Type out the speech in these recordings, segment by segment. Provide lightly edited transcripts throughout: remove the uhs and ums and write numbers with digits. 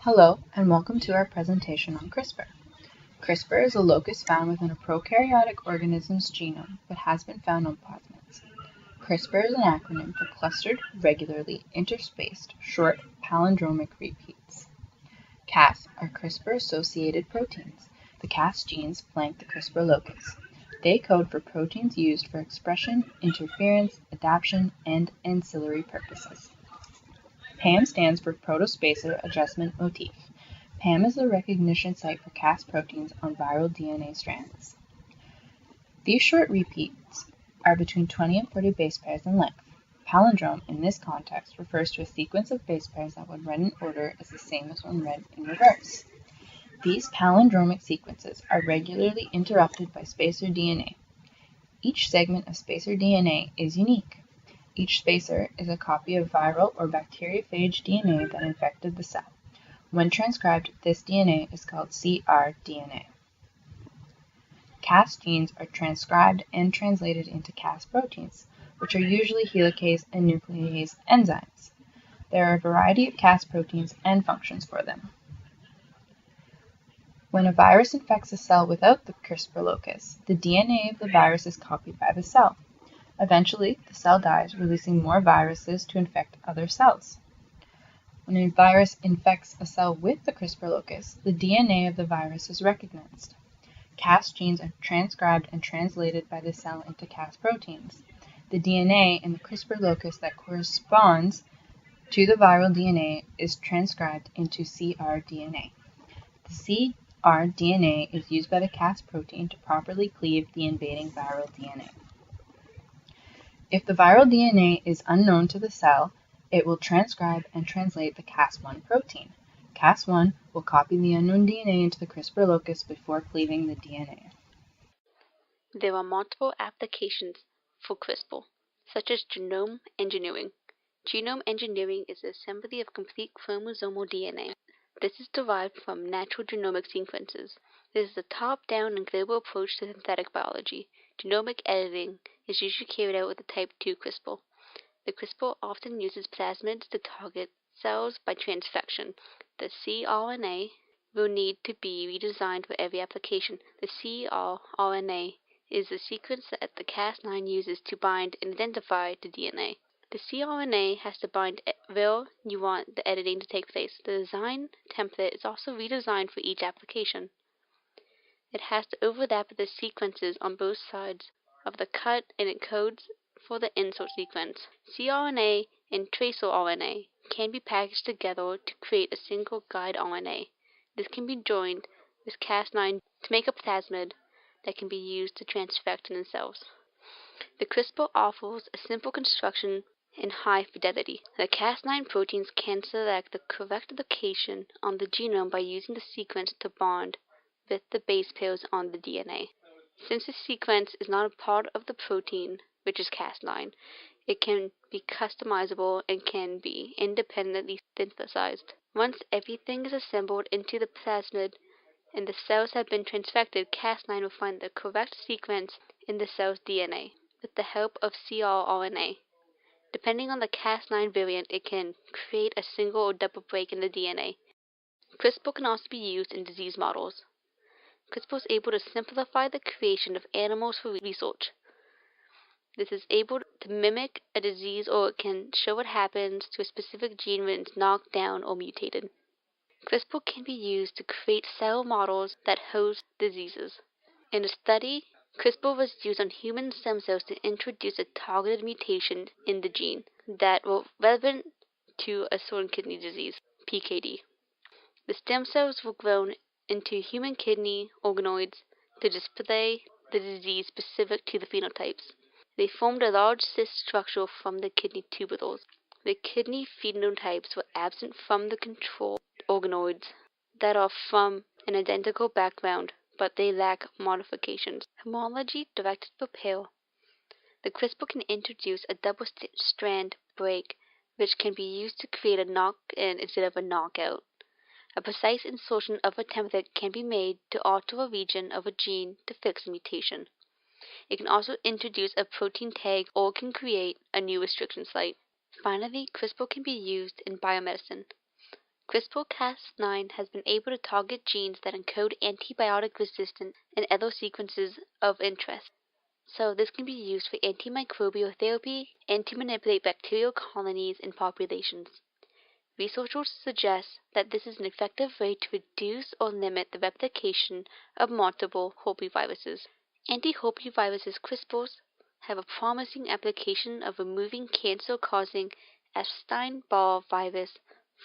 Hello, and welcome to our presentation on CRISPR. CRISPR is a locus found within a prokaryotic organism's genome, but has been found on plasmids. CRISPR is an acronym for Clustered, Regularly Interspaced, Short Palindromic Repeats. Cas are CRISPR-associated proteins. The Cas genes flank the CRISPR locus. They code for proteins used for expression, interference, adaptation, and ancillary purposes. PAM stands for Protospacer Adjustment Motif. PAM is the recognition site for Cas proteins on viral DNA strands. These short repeats are between 20 and 40 base pairs in length. Palindrome, in this context, refers to a sequence of base pairs that, when read in order, is the same as when read in reverse. These palindromic sequences are regularly interrupted by spacer DNA. Each segment of spacer DNA is unique. Each spacer is a copy of viral or bacteriophage DNA that infected the cell. When transcribed, this DNA is called cRDNA. Cas genes are transcribed and translated into Cas proteins, which are usually helicase and nuclease enzymes. There are a variety of Cas proteins and functions for them. When a virus infects a cell without the CRISPR locus, the DNA of the virus is copied by the cell. Eventually, the cell dies, releasing more viruses to infect other cells. When a virus infects a cell with the CRISPR locus, the DNA of the virus is recognized. Cas genes are transcribed and translated by the cell into Cas proteins. The DNA in the CRISPR locus that corresponds to the viral DNA is transcribed into cRDNA. The cRDNA is used by the Cas protein to properly cleave the invading viral DNA. If the viral DNA is unknown to the cell, it will transcribe and translate the Cas1 protein. Cas1 will copy the unknown DNA into the CRISPR locus before cleaving the DNA. There are multiple applications for CRISPR, such as genome engineering. Genome engineering is the assembly of complete chromosomal DNA. This is derived from natural genomic sequences. This is a top-down and global approach to synthetic biology. Genomic editing is usually carried out with the type 2 CRISPR. The CRISPR often uses plasmids to target cells by transfection. The cRNA will need to be redesigned for every application. The cRNA is the sequence that the Cas9 uses to bind and identify the DNA. The cRNA has to bind where you want the editing to take place. The design template is also redesigned for each application. It has to overlap the sequences on both sides of the cut, and it codes for the insert sequence. cRNA and tracer RNA can be packaged together to create a single guide RNA. This can be joined with Cas9 to make a plasmid that can be used to transfect in cells. The CRISPR offers a simple construction and high fidelity. The Cas9 proteins can select the correct location on the genome by using the sequence to bond with the base pairs on the DNA. Since the sequence is not a part of the protein, which is Cas9, it can be customizable and can be independently synthesized. Once everything is assembled into the plasmid and the cells have been transfected, Cas9 will find the correct sequence in the cell's DNA with the help of cRNA. Depending on the Cas9 variant, it can create a single or double break in the DNA. CRISPR can also be used in disease models. CRISPR is able to simplify the creation of animals for research. This is able to mimic a disease, or it can show what happens to a specific gene when it's knocked down or mutated. CRISPR can be used to create cell models that host diseases. In a study, CRISPR was used on human stem cells to introduce a targeted mutation in the gene that were relevant to a certain kidney disease, PKD. The stem cells were grown into human kidney organoids to display the disease specific to the phenotypes. They formed a large cyst structure from the kidney tubules. The kidney phenotypes were absent from the control organoids that are from an identical background, but they lack modifications. Homology-directed repair. The CRISPR can introduce a double-strand break, which can be used to create a knock-in instead of a knockout. A precise insertion of a template can be made to alter a region of a gene to fix a mutation. It can also introduce a protein tag or can create a new restriction site. Finally, CRISPR can be used in biomedicine. CRISPR-Cas9 has been able to target genes that encode antibiotic resistance and other sequences of interest. So this can be used for antimicrobial therapy and to manipulate bacterial colonies in populations. Researchers suggest that this is an effective way to reduce or limit the replication of multiple herpesviruses. Anti-herpesviruses CRISPRs have a promising application of removing cancer-causing Epstein-Barr virus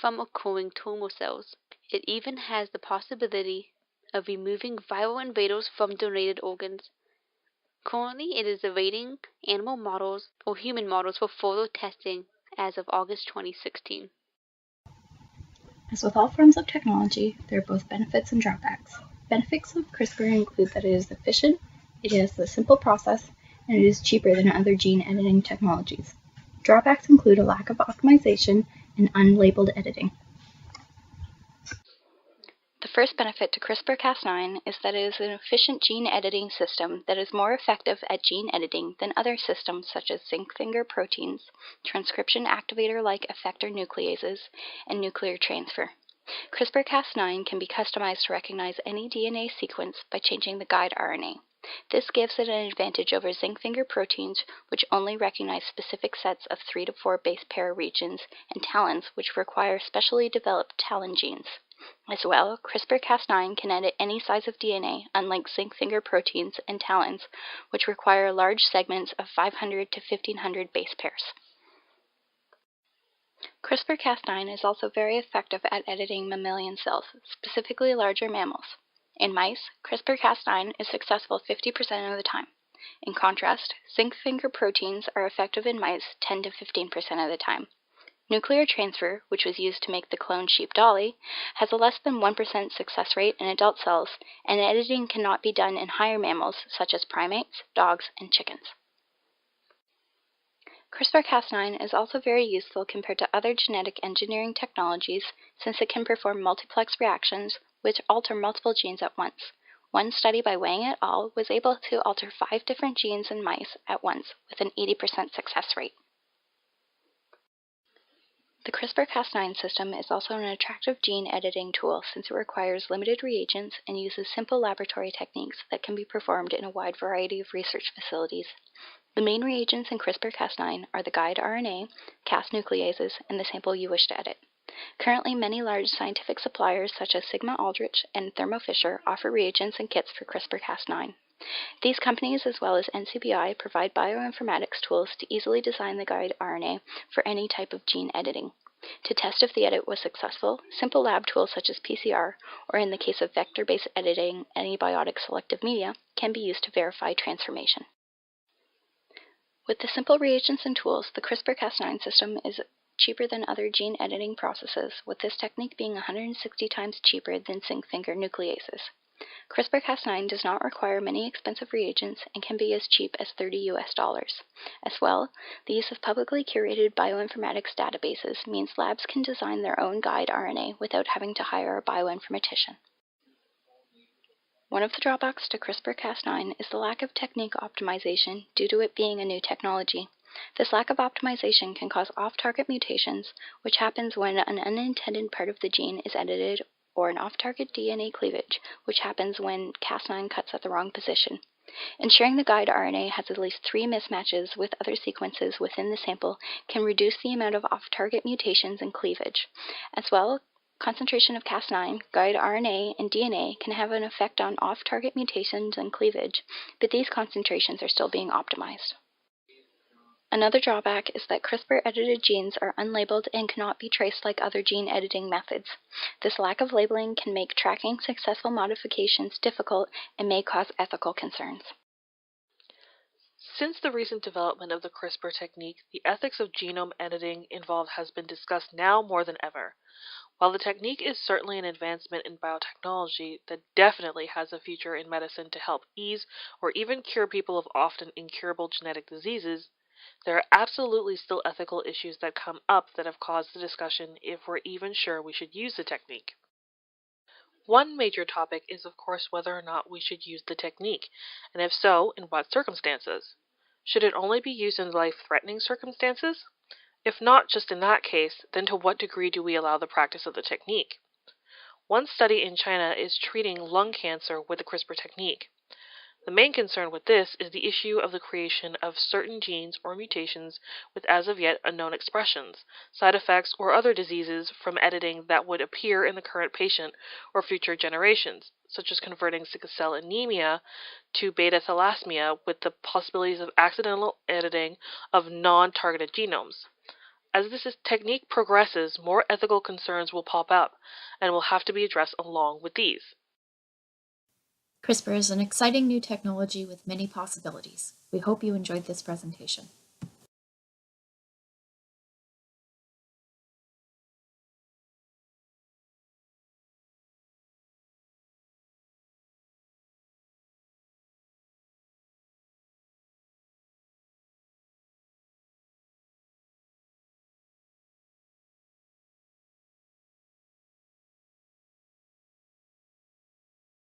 from occurring tumor cells. It even has the possibility of removing viral invaders from donated organs. Currently, it is awaiting animal models or human models for further testing as of August 2016. As with all forms of technology, there are both benefits and drawbacks. Benefits of CRISPR include that it is efficient, it is a simple process, and it is cheaper than other gene editing technologies. Drawbacks include a lack of optimization and unlabeled editing. The first benefit to CRISPR-Cas9 is that it is an efficient gene editing system that is more effective at gene editing than other systems such as zinc finger proteins, transcription activator-like effector nucleases, and nuclear transfer. CRISPR-Cas9 can be customized to recognize any DNA sequence by changing the guide RNA. This gives it an advantage over zinc finger proteins, which only recognize specific sets of 3 to 4 base pair regions, and talons, which require specially developed talon genes. As well, CRISPR-Cas9 can edit any size of DNA, unlike zinc finger proteins and talons, which require large segments of 500 to 1500 base pairs. CRISPR-Cas9 is also very effective at editing mammalian cells, specifically larger mammals. In mice, CRISPR-Cas9 is successful 50% of the time. In contrast, zinc finger proteins are effective in mice 10 to 15% of the time. Nuclear transfer, which was used to make the clone sheep Dolly, has a less than 1% success rate in adult cells, and editing cannot be done in higher mammals such as primates, dogs, and chickens. CRISPR-Cas9 is also very useful compared to other genetic engineering technologies since it can perform multiplex reactions which alter multiple genes at once. One study by Wang et al. Was able to alter 5 different genes in mice at once with an 80% success rate. The CRISPR-Cas9 system is also an attractive gene editing tool since it requires limited reagents and uses simple laboratory techniques that can be performed in a wide variety of research facilities. The main reagents in CRISPR-Cas9 are the guide RNA, Cas nucleases, and the sample you wish to edit. Currently, many large scientific suppliers such as Sigma Aldrich and Thermo Fisher offer reagents and kits for CRISPR-Cas9. These companies, as well as NCBI, provide bioinformatics tools to easily design the guide RNA for any type of gene editing. To test if the edit was successful, simple lab tools such as PCR, or in the case of vector-based editing antibiotic selective media, can be used to verify transformation. With the simple reagents and tools, the CRISPR-Cas9 system is cheaper than other gene editing processes, with this technique being 160 times cheaper than zinc finger nucleases. CRISPR-Cas9 does not require many expensive reagents and can be as cheap as $30 US. As well, the use of publicly curated bioinformatics databases means labs can design their own guide RNA without having to hire a bioinformatician. One of the drawbacks to CRISPR-Cas9 is the lack of technique optimization due to it being a new technology. This lack of optimization can cause off-target mutations, which happens when an unintended part of the gene is edited, or an off-target DNA cleavage, which happens when Cas9 cuts at the wrong position. Ensuring the guide RNA has at least 3 mismatches with other sequences within the sample can reduce the amount of off-target mutations and cleavage. As well, concentration of Cas9, guide RNA, and DNA can have an effect on off-target mutations and cleavage, but these concentrations are still being optimized. Another drawback is that CRISPR-edited genes are unlabeled and cannot be traced like other gene editing methods. This lack of labeling can make tracking successful modifications difficult and may cause ethical concerns. Since the recent development of the CRISPR technique, the ethics of genome editing involved has been discussed now more than ever. While the technique is certainly an advancement in biotechnology that definitely has a future in medicine to help ease or even cure people of often incurable genetic diseases, there are absolutely still ethical issues that come up that have caused the discussion if we're even sure we should use the technique. One major topic is, of course, whether or not we should use the technique, and if so, in what circumstances. Should it only be used in life-threatening circumstances? If not just in that case, then to what degree do we allow the practice of the technique? One study in China is treating lung cancer with the CRISPR technique. The main concern with this is the issue of the creation of certain genes or mutations with as of yet unknown expressions, side effects, or other diseases from editing that would appear in the current patient or future generations, such as converting sickle cell anemia to beta thalassemia with the possibilities of accidental editing of non-targeted genomes. As this technique progresses, more ethical concerns will pop up and will have to be addressed along with these. CRISPR is an exciting new technology with many possibilities. We hope you enjoyed this presentation.